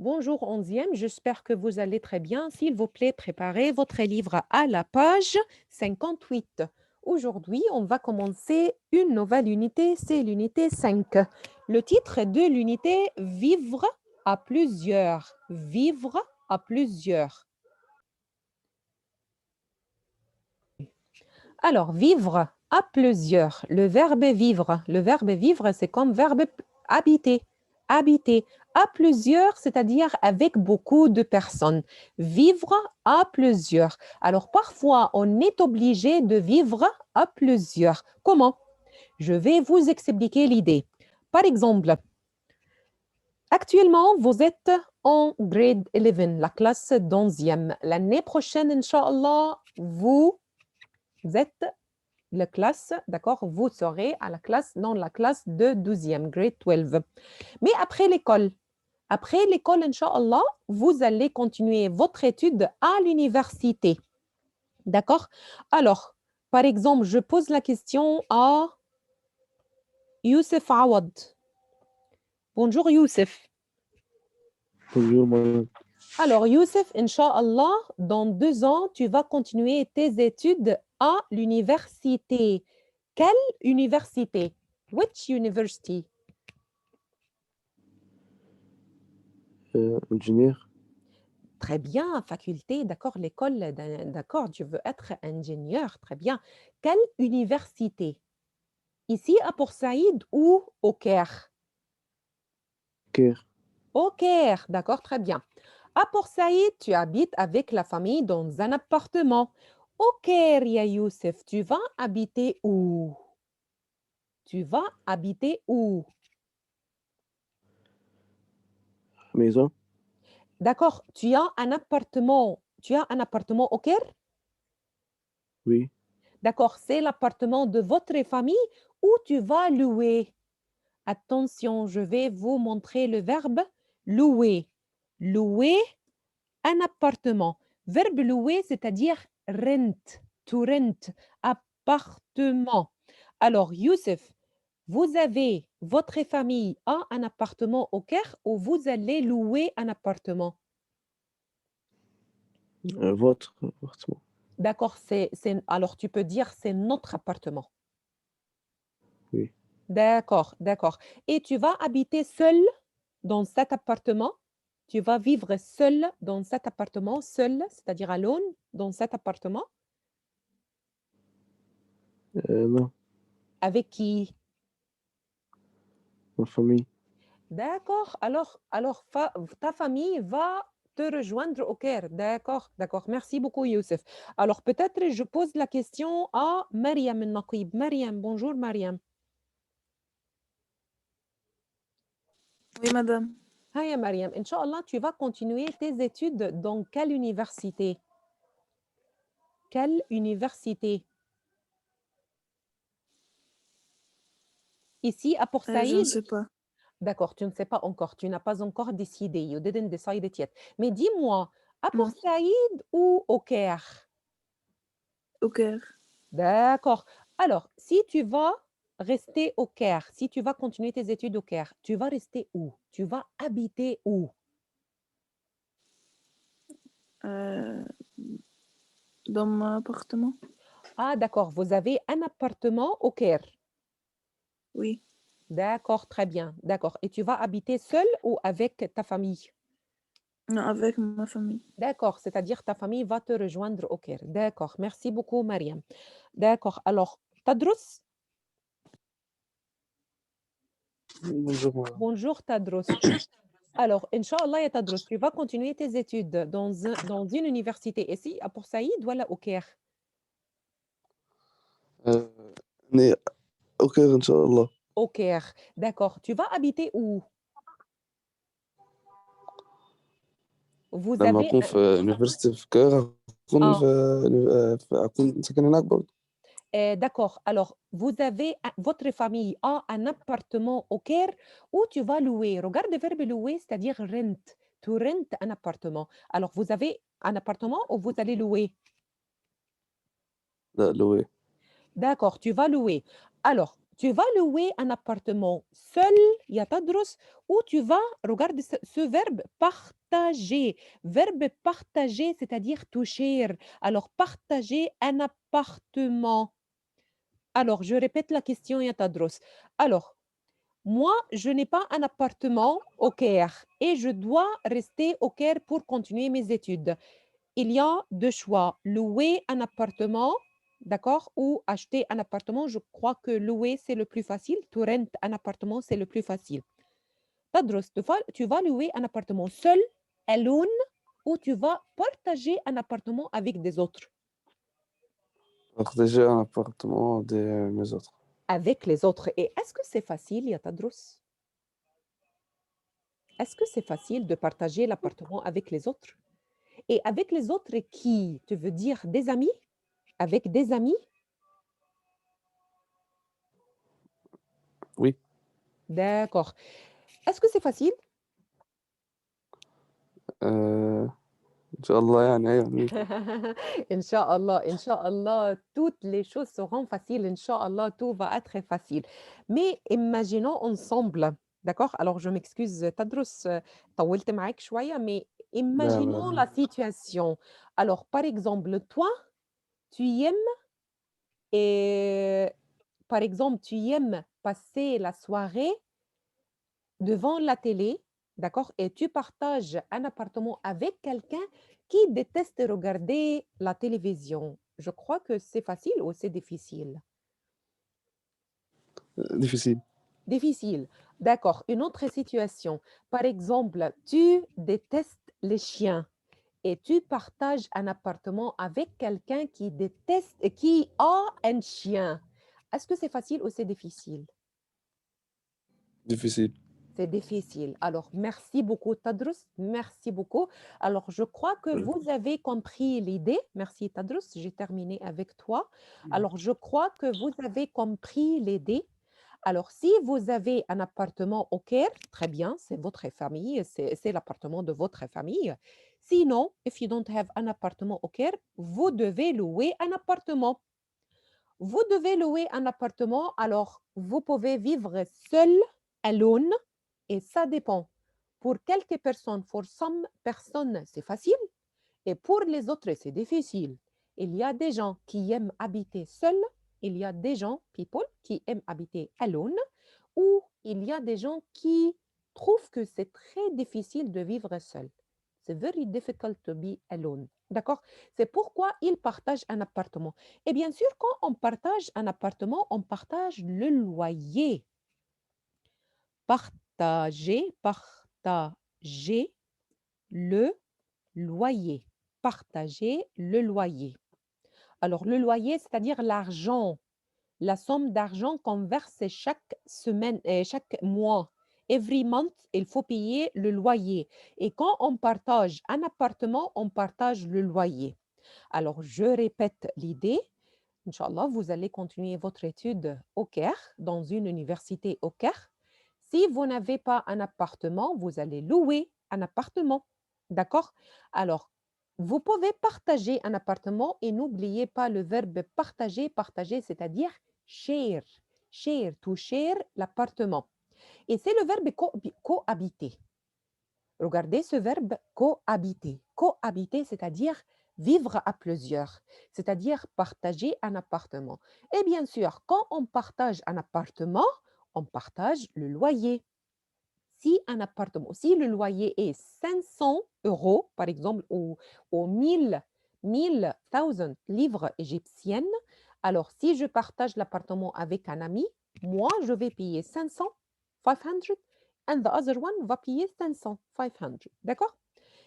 Bonjour 11e, j'espère que vous allez très bien. S'il vous plaît, préparez votre livre à la page 58. Aujourd'hui, on va commencer une nouvelle unité, c'est l'unité 5. Le titre de l'unité, Vivre à plusieurs. Vivre à plusieurs. Alors, vivre à plusieurs. Le verbe vivre. Le verbe vivre, c'est comme verbe habiter. Habiter à plusieurs, c'est-à-dire avec beaucoup de personnes. Vivre à plusieurs. Alors, parfois, on est obligé de vivre à plusieurs. Comment? Je vais vous expliquer l'idée. Par exemple, actuellement, vous êtes en grade 11, la classe d'11e. L'année prochaine, Inch'Allah, vous êtes la classe, d'accord, vous serez à la classe, dans la classe de 12e, grade 12. Mais après l'école, Inch'Allah, vous allez continuer votre étude à l'université. D'accord? Alors, par exemple, je pose la question à Youssef Awad. Bonjour Youssef. Bonjour, madame. Alors Youssef, Inch'Allah, dans 2 ans, tu vas continuer tes études à l'université. Quelle université? Which university? Ingénieur. Très bien, faculté, d'accord, l'école, d'accord, tu veux être ingénieur, très bien. Quelle université? Ici à Port Saïd ou au Caire? Caire. Au Caire, d'accord, très bien. À Port Saïd, tu habites avec la famille dans un appartement. Au Caire, ya Youssef, tu vas habiter où? Tu vas habiter où? Maison. D'accord, tu as un appartement. Tu as un appartement au Caire? Oui. D'accord, c'est l'appartement de votre famille ou tu vas louer? Attention, je vais vous montrer le verbe louer. Louer un appartement. Verbe louer, c'est-à-dire rent, to rent, appartement. Alors, Youssef, vous avez, votre famille a un appartement au Caire ou vous allez louer un appartement? Votre appartement. D'accord, alors tu peux dire c'est notre appartement. Oui. D'accord, d'accord. Et tu vas habiter seul dans cet appartement? Tu vas vivre seul dans cet appartement, seul, c'est-à-dire alone, dans cet appartement? Non, Avec qui? ma famille. D'accord. Alors ta famille va te rejoindre au Caire. D'accord, d'accord. Merci beaucoup, Youssef. Alors, peut-être je pose la question à Mariam Naqib. Mariam, bonjour, Mariam. Oui, madame. Hi, Mariam. Inch'Allah, tu vas continuer tes études dans quelle université? Quelle université? Ici, à Port Je ne Saïd? sais pas. D'accord, tu ne sais pas encore, tu n'as pas encore décidé. You didn't decide it yet. Mais dis-moi, à Port Non, Saïd ou au Caire? au Caire. D'accord. Alors, si tu vas rester au Caire, si tu vas continuer tes études au Caire, tu vas rester où? Tu vas habiter où? Euh, dans mon appartement. Ah, d'accord, vous avez un appartement au Caire. Oui. D'accord, très bien. D'accord. Et tu vas habiter seul ou avec ta famille? Non, avec ma famille. D'accord, c'est-à-dire ta famille va te rejoindre au Caire. D'accord, merci beaucoup, Mariam. D'accord, alors, Tadrous? Bonjour, madame. Bonjour, Tadrous. Alors, Inch'Allah, ya Tadrous, tu vas continuer tes études dans une université ici, à Port Saïd, voilà, au Caire. Euh, né au Caire, Inch'Allah. Au Caire, d'accord. Tu vas habiter où? Vous لما avez أكون في university في القاهرة أكون un, أكون ساكن هناك برضه. d'accord. Alors, votre famille a un appartement au Caire où tu vas louer. Regarde le verbe louer, c'est-à-dire rent. To rent un appartement. Alors, vous avez un appartement ou vous allez louer? لا لوي. D'accord, tu vas louer. Alors, tu vas louer un appartement seul, يتدرس, ou tu vas, regarde ce verbe, partager. Verbe partager, c'est-à-dire toucher. Alors, partager un appartement. Alors, je répète la question, يتدرس. Alors, moi, je n'ai pas un appartement au Caire et je dois rester au Caire pour continuer mes études. Il y a deux choix, louer un appartement, d'accord, ou acheter un appartement. Je crois que louer, c'est le plus facile. To rent un appartement, c'est le plus facile. تدرس, tu vas louer un appartement seul, alone, ou tu vas partager un appartement avec des autres. Partager un appartement de mes autres. Avec les autres. Et est-ce que c'est facile, ya تدرس? Est-ce que c'est facile de partager l'appartement avec les autres? Et avec les autres qui? Tu veux dire des amis? Avec des amis? Oui. D'accord. Est-ce que c'est facile? Inch'Allah, يعني أيوة. Inch'Allah, toutes les choses seront faciles. Inch'Allah, tout va être facile. Mais imaginons ensemble, d'accord? Alors, je m'excuse, تدرس, طولت معاك شوية, mais لا imaginons لا la situation. Alors, par exemple, toi, tu aimes, et, par exemple, tu aimes passer la soirée devant la télé, d'accord? Et tu partages un appartement avec quelqu'un qui déteste regarder la télévision. Je crois que c'est facile ou c'est difficile? difficile. Difficile. D'accord. Une autre situation. Par exemple, tu détestes les chiens et tu partages un appartement avec quelqu'un qui déteste, qui a un chien. Est-ce que c'est facile ou c'est difficile? Difficile. C'est difficile. Alors, merci beaucoup, Tadrus. Merci beaucoup. Alors, je crois que vous avez compris l'idée. Merci, Tadrus. J'ai terminé avec toi. Alors, je crois que vous avez compris l'idée. Alors, si vous avez un appartement au Caire, très bien, c'est votre famille, c'est l'appartement de votre famille. Sinon, if you don't have un appartement au Caire, vous devez louer un appartement. Vous devez louer un appartement, alors vous pouvez vivre seul, alone, et ça dépend. Pour quelques personnes, pour some personnes, c'est facile, et pour les autres, c'est difficile. Il y a des gens qui aiment habiter seuls, il y a des gens, people, qui aiment habiter alone, ou il y a des gens qui trouvent que c'est très difficile de vivre seul. C'est very difficult to be alone. D'accord? C'est pourquoi ils partagent un appartement. Et bien sûr, quand on partage un appartement, on partage le loyer. Partager, partager le loyer. Partager le loyer. Alors, le loyer, c'est-à-dire l'argent, la somme d'argent qu'on verse chaque semaine, chaque mois. Every month, il faut payer le loyer. Et quand on partage un appartement, on partage le loyer. Alors, je répète l'idée. Inch'Allah, vous allez continuer votre étude au Caire, dans une université au Caire. Si vous n'avez pas un appartement, vous allez louer un appartement. D'accord? Alors, vous pouvez partager un appartement et n'oubliez pas le verbe partager. Partager, c'est-à-dire share. Share, to share l'appartement. Et c'est le verbe cohabiter. Regardez ce verbe cohabiter. Cohabiter, c'est-à-dire vivre à plusieurs, c'est-à-dire partager un appartement. Et bien sûr, quand on partage un appartement, on partage le loyer. Si un appartement, si le loyer est 500 euros, par exemple, ou 1000 livres égyptiennes, alors si je partage l'appartement avec un ami, moi, je vais payer 500, 500, and the other one va payer 500, 500. D'accord?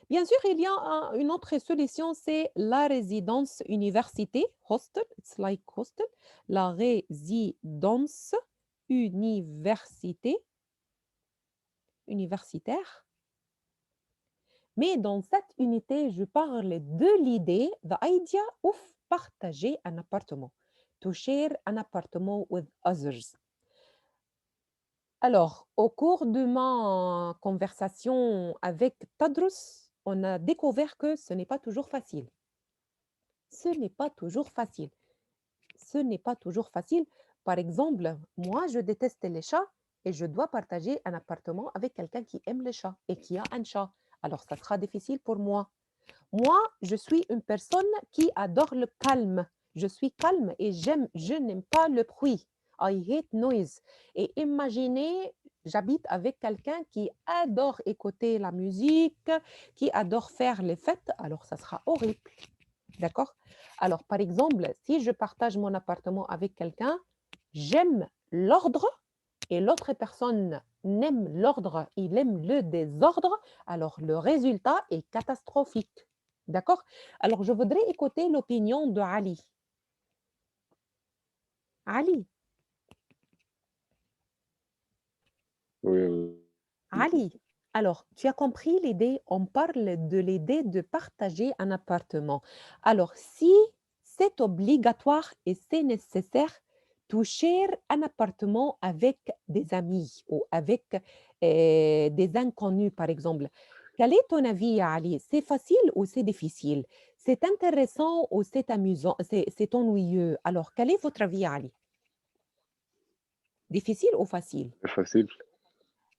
Bien sûr, il y a une autre solution, c'est la résidence université, hostel, it's like hostel, la résidence université, universitaire. Mais dans cette unité, je parle de l'idée, the idea of partager un appartement, to share un appartement with others. Alors, au cours de ma conversation avec Tadrus, on a découvert que ce n'est pas toujours facile. Ce n'est pas toujours facile. Ce n'est pas toujours facile Par exemple, moi, je déteste les chats et je dois partager un appartement avec quelqu'un qui aime les chats et qui a un chat. Alors, ça sera difficile pour moi. Moi, je suis une personne qui adore le calme. Je suis calme et je n'aime pas le bruit. I hate noise. Et imaginez, j'habite avec quelqu'un qui adore écouter la musique, qui adore faire les fêtes. Alors, ça sera horrible. D'accord? Alors, par exemple, si je partage mon appartement avec quelqu'un, j'aime l'ordre et l'autre personne n'aime l'ordre, il aime le désordre, alors le résultat est catastrophique. D'accord? Alors, je voudrais écouter l'opinion de Ali. Ali, Oui, oui. Ali. Alors, tu as compris l'idée, on parle de l'idée de partager un appartement. Alors, si c'est obligatoire et c'est nécessaire, toucher un appartement avec des amis ou avec des inconnus, par exemple. Quel est ton avis, Ali? C'est facile ou c'est difficile? C'est intéressant ou c'est amusant? C'est ennuyeux? Alors, quel est votre avis, Ali? Difficile ou facile? C'est facile.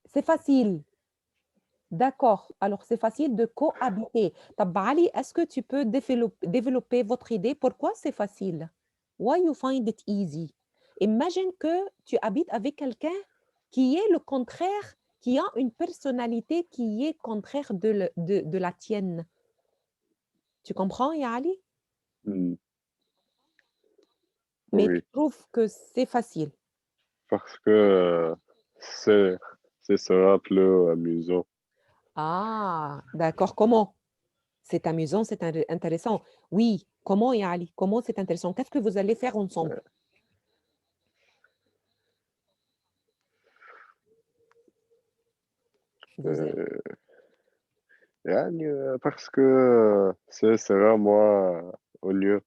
C'est facile. D'accord. Alors, c'est facile de cohabiter. طب Ali, est-ce que tu peux développer votre idée? Pourquoi c'est facile? Why you find it easy? Imagine que tu habites avec quelqu'un qui est le contraire, qui a une personnalité qui est contraire de la tienne. Tu comprends, ya Ali? Hmm. Mais tu Oui, trouves que c'est facile. parce que c'est ce sera plus amusant. Ah, d'accord. Comment? C'est amusant, c'est intéressant. Oui, comment, ya Ali? Comment c'est intéressant? Qu'est-ce que vous allez faire ensemble? Vous allez- Euh, يعني, parce que ce sera moi au lieu.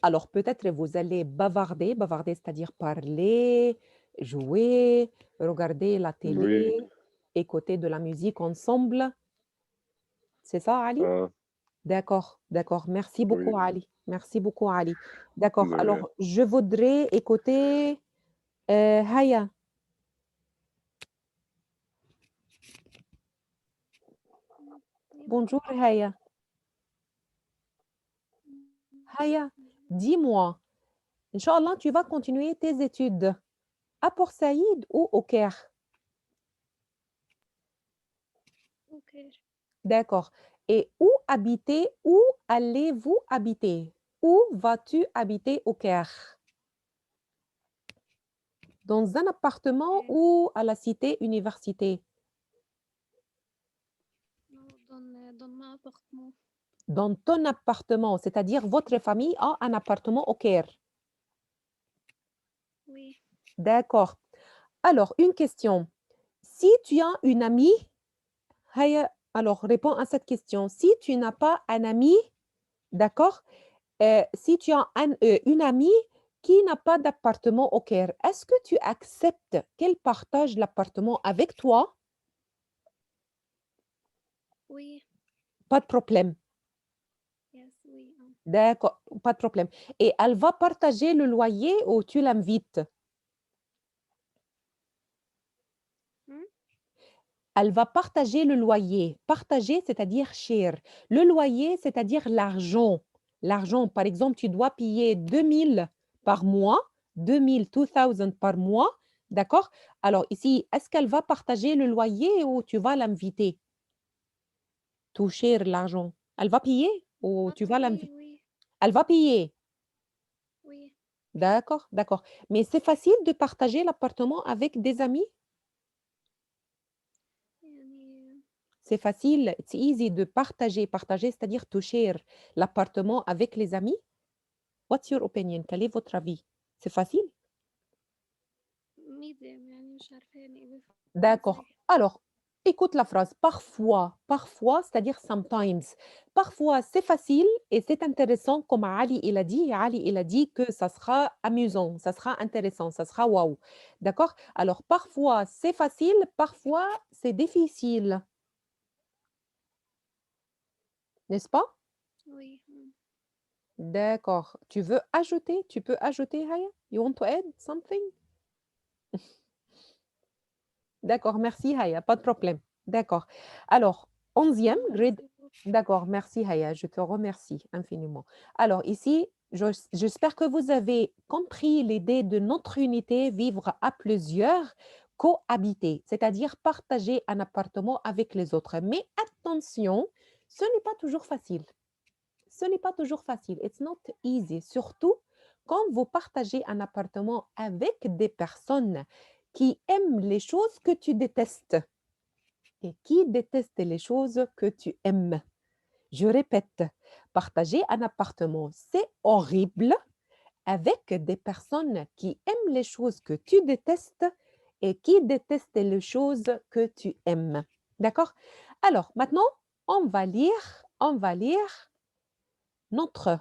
Alors, peut-être vous allez bavarder, bavarder, c'est-à-dire parler, jouer, regarder la Oui, télé, écouter de la musique ensemble. C'est ça, Ali? ah, D'accord, d'accord. Merci oui, beaucoup, Ali. Merci beaucoup, Ali. D'accord. de rien. Alors, je voudrais écouter Haya. Bonjour, Haya. Haya, dis-moi, Inch'Allah, tu vas continuer tes études à Port Saïd ou au Caire? Ok. D'accord. Et où allez-vous habiter? Où vas-tu habiter au Caire? Dans un appartement Ok. ou à la cité université? Non, dans mon appartement. Dans ton appartement, c'est-à-dire votre famille a un appartement au Caire. Oui. D'accord. Alors, une question. Si tu as une amie, Haya, alors réponds à cette question. Si tu n'as pas un ami, d'accord, si tu as une amie qui n'a pas d'appartement au Caire, est-ce que tu acceptes qu'elle partage l'appartement avec toi? Oui. Pas de problème. Yes, oui. D'accord, pas de problème. Et elle va partager le loyer ou tu l'invites? Hmm? Elle va partager le loyer. Partager, c'est-à-dire share. Le loyer, c'est-à-dire l'argent. L'argent, par exemple, tu dois payer 2000 par mois, 2000, 2000 par mois, d'accord? Alors ici, est-ce qu'elle va partager le loyer ou tu vas l'inviter? To share l'argent. Elle va payer ou tu vas Oui, l'inviter? oui, Elle va payer. oui. D'accord, d'accord. Mais c'est facile de partager l'appartement avec des amis? يعني C'est facile, it's easy de partager. Partager, c'est-à-dire to share l'appartement avec les amis. What's your opinion? Quel est votre avis? C'est facile? medium يعني مش عارفة يعني إيه D'accord. إزاي. Alors, écoute la phrase. Parfois, parfois, c'est-à-dire sometimes. Parfois, c'est facile et c'est intéressant, comme Ali il a dit. Ali il a dit que ça sera amusant, ça sera intéressant, ça sera waouh. D'accord? Alors, parfois, c'est facile, parfois, c'est difficile. N'est-ce pas? Oui. D'accord. Tu veux ajouter? Tu peux ajouter, Haya? You want to add something? D'accord, merci, Haya, pas de problème. D'accord. Alors, 11e, grade. D'accord, merci, Haya, je te remercie infiniment. Alors, ici, j'espère que vous avez compris l'idée de notre unité vivre à plusieurs, cohabiter, c'est-à-dire partager un appartement avec les autres. Mais attention, ce n'est pas toujours facile. Ce n'est pas toujours facile. It's not easy. Surtout quand vous partagez un appartement avec des personnes qui aiment les choses que tu détestes et qui détestent les choses que tu aimes. Je répète, partager un appartement, c'est horrible avec des personnes qui aiment les choses que tu détestes et qui détestent les choses que tu aimes. D'accord? Alors, maintenant, on va lire notre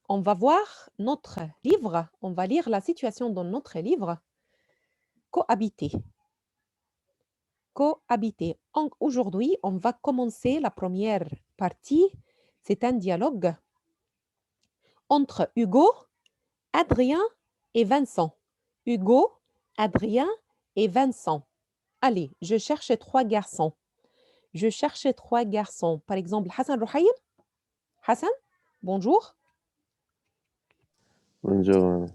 on va voir notre livre, on va lire la situation dans notre livre. Cohabiter. Cohabiter. Aujourd'hui, on va commencer la première partie. C'est un dialogue entre Hugo, Adrien et Vincent. Hugo, Adrien et Vincent. Allez, je cherche 3 garçons. Je cherche 3 garçons. Par exemple, Hassan Rouhaïm. Hassan, bonjour. Bonjour.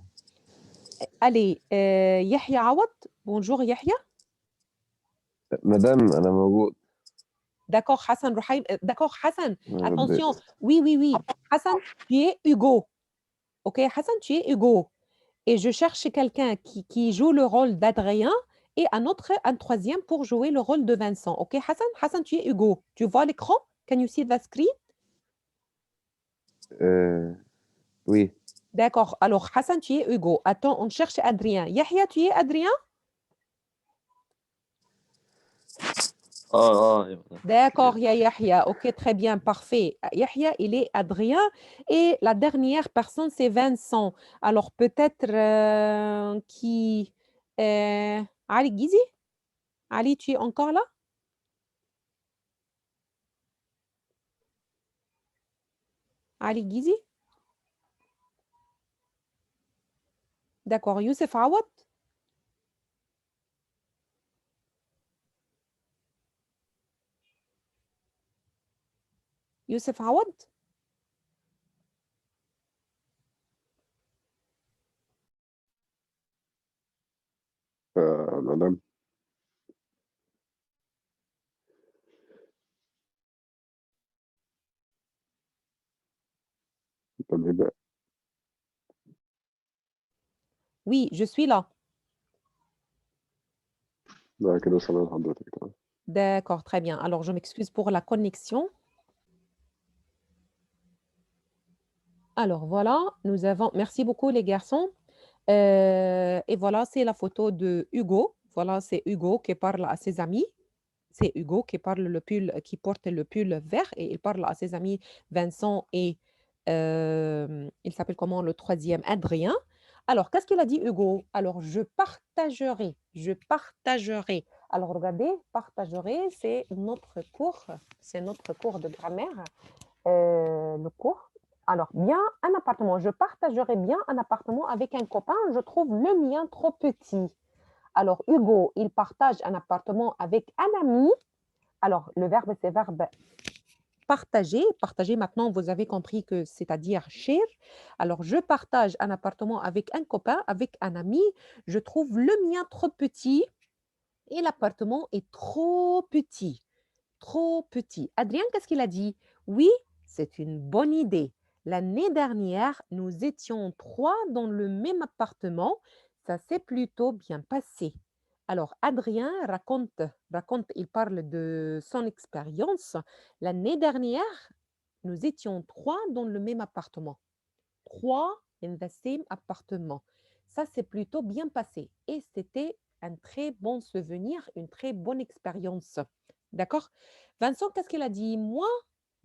Allez, Yahya Awad. Bonjour Yahya. مدام أنا موجود. D'accord, Hassan Rouhaïm. D'accord, Hassan. ما Attention. رديت. Oui, oui, oui. Hassan, tu es Hugo. OK, Hassan, tu es Hugo. Et je cherche quelqu'un qui joue le rôle d'Adrien et un troisième pour jouer le rôle de Vincent. OK, Hassan? Hassan, tu es Hugo. Tu vois l'écran? Can you see the screen? Oui. D'accord. Alors, Hassan, tu es Hugo. Attends, on cherche Adrien. Yahya, tu es Adrien? D'accord, il y a Yahya. OK, très bien, parfait. Yahya, il est Adrien. Et la dernière personne, c'est Vincent. Alors, peut-être qui... Ali Gizi? Ali, tu es encore là? Ali Gizi? D'accord. Youssef Awad? Youssef Awad? madame. Madame هبة. Oui, je suis là. لا كده وصلنا لحضرتك تمام. D'accord, très bien. Alors, je m'excuse pour la connexion. Alors, voilà, nous avons... Merci beaucoup, les garçons. Et voilà, c'est la photo de Hugo. Voilà, c'est Hugo qui parle à ses amis. C'est Hugo qui qui porte le pull vert et il parle à ses amis Vincent et il s'appelle comment le troisième, Adrien. Alors, qu'est-ce qu'il a dit Hugo? Alors, je partagerai, je partagerai. Alors, regardez, partagerai, c'est notre cours de grammaire, le cours. Alors, bien un appartement. Je partagerai bien un appartement avec un copain. Je trouve le mien trop petit. Alors, Hugo, il partage un appartement avec un ami. Alors, le verbe, c'est verbe partager. Partager, maintenant, vous avez compris que c'est-à-dire share. Alors, je partage un appartement avec un copain, avec un ami. Je trouve le mien trop petit et l'appartement est trop petit. Trop petit. Adrien, qu'est-ce qu'il a dit? Oui, c'est une bonne idée. L'année dernière, nous étions 3 dans le même appartement. Ça s'est plutôt bien passé. Alors, Adrien raconte, il parle de son expérience. L'année dernière, nous étions 3 dans le même appartement. 3 in the same appartement. Ça s'est plutôt bien passé et c'était un très bon souvenir, une très bonne expérience. D'accord? Vincent, qu'est-ce qu'il a dit? Moi,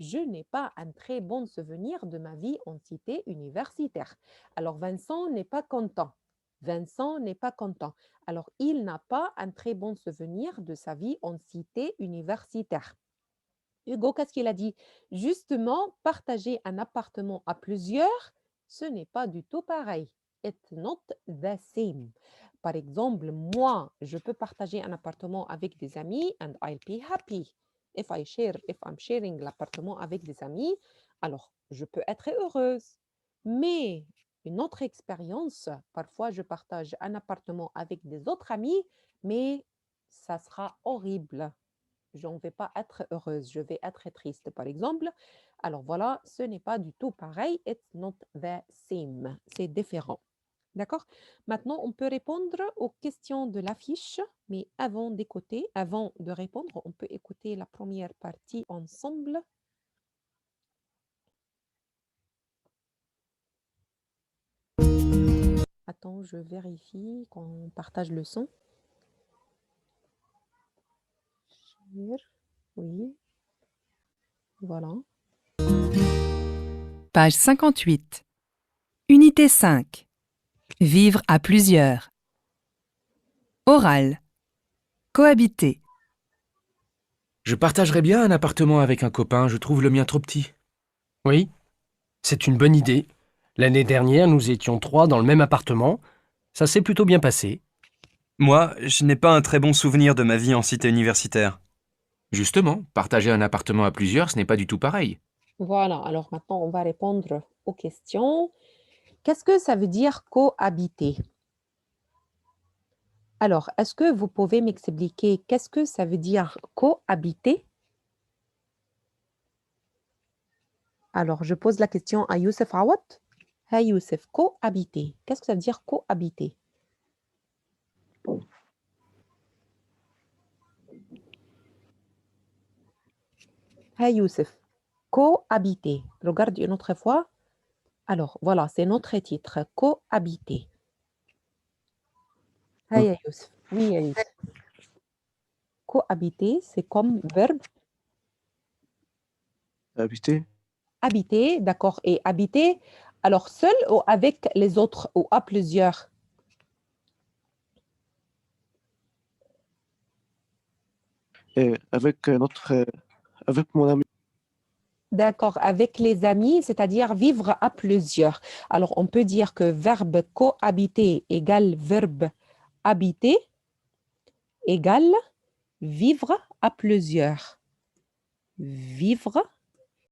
je n'ai pas un très bon souvenir de ma vie en cité universitaire. Alors, Vincent n'est pas content. Vincent n'est pas content. Alors, il n'a pas un très bon souvenir de sa vie en cité universitaire. Hugo, qu'est-ce qu'il a dit? Justement, partager un appartement à plusieurs, ce n'est pas du tout pareil. It's not the same. Par exemple, moi, je peux partager un appartement avec des amis and I'll be happy. If I'm sharing l'appartement avec des amis, alors je peux être heureuse. Mais une autre expérience, parfois je partage un appartement avec des autres amis, mais ça sera horrible. Je ne vais pas être heureuse, je vais être triste, par exemple. Alors voilà, ce n'est pas du tout pareil. It's not the same. C'est différent. D'accord? Maintenant, on peut répondre aux questions de l'affiche, mais avant d'écouter, avant de répondre, on peut écouter la première partie ensemble. Attends, je vérifie qu'on partage le son. Oui. Voilà. Page 58. Unité 5. Vivre à plusieurs. Oral. Cohabiter. Je partagerais bien un appartement avec un copain, je trouve le mien trop petit. Oui, c'est une bonne idée. L'année dernière, nous étions 3 dans le même appartement. Ça s'est plutôt bien passé. Moi, je n'ai pas un très bon souvenir de ma vie en cité universitaire. Justement, partager un appartement à plusieurs, ce n'est pas du tout pareil. Voilà, alors maintenant, on va répondre aux questions. Qu'est-ce que ça veut dire cohabiter? Alors, est-ce que vous pouvez m'expliquer qu'est-ce que ça veut dire cohabiter? Alors, je pose la question à Youssef Awad. Hey Youssef, cohabiter. Qu'est-ce que ça veut dire cohabiter? Hey Youssef, cohabiter. Regarde une autre fois. Alors, voilà, c'est notre titre, cohabiter. Hey Youssef. Oui, Youssef. Cohabiter, c'est comme verbe. Habiter. Habiter, d'accord. Et habiter, alors seul ou avec les autres ou à plusieurs? Et avec avec mon ami. D'accord, avec les amis, c'est-à-dire vivre à plusieurs. Alors, on peut dire que verbe cohabiter égale verbe habiter égale vivre à plusieurs. Vivre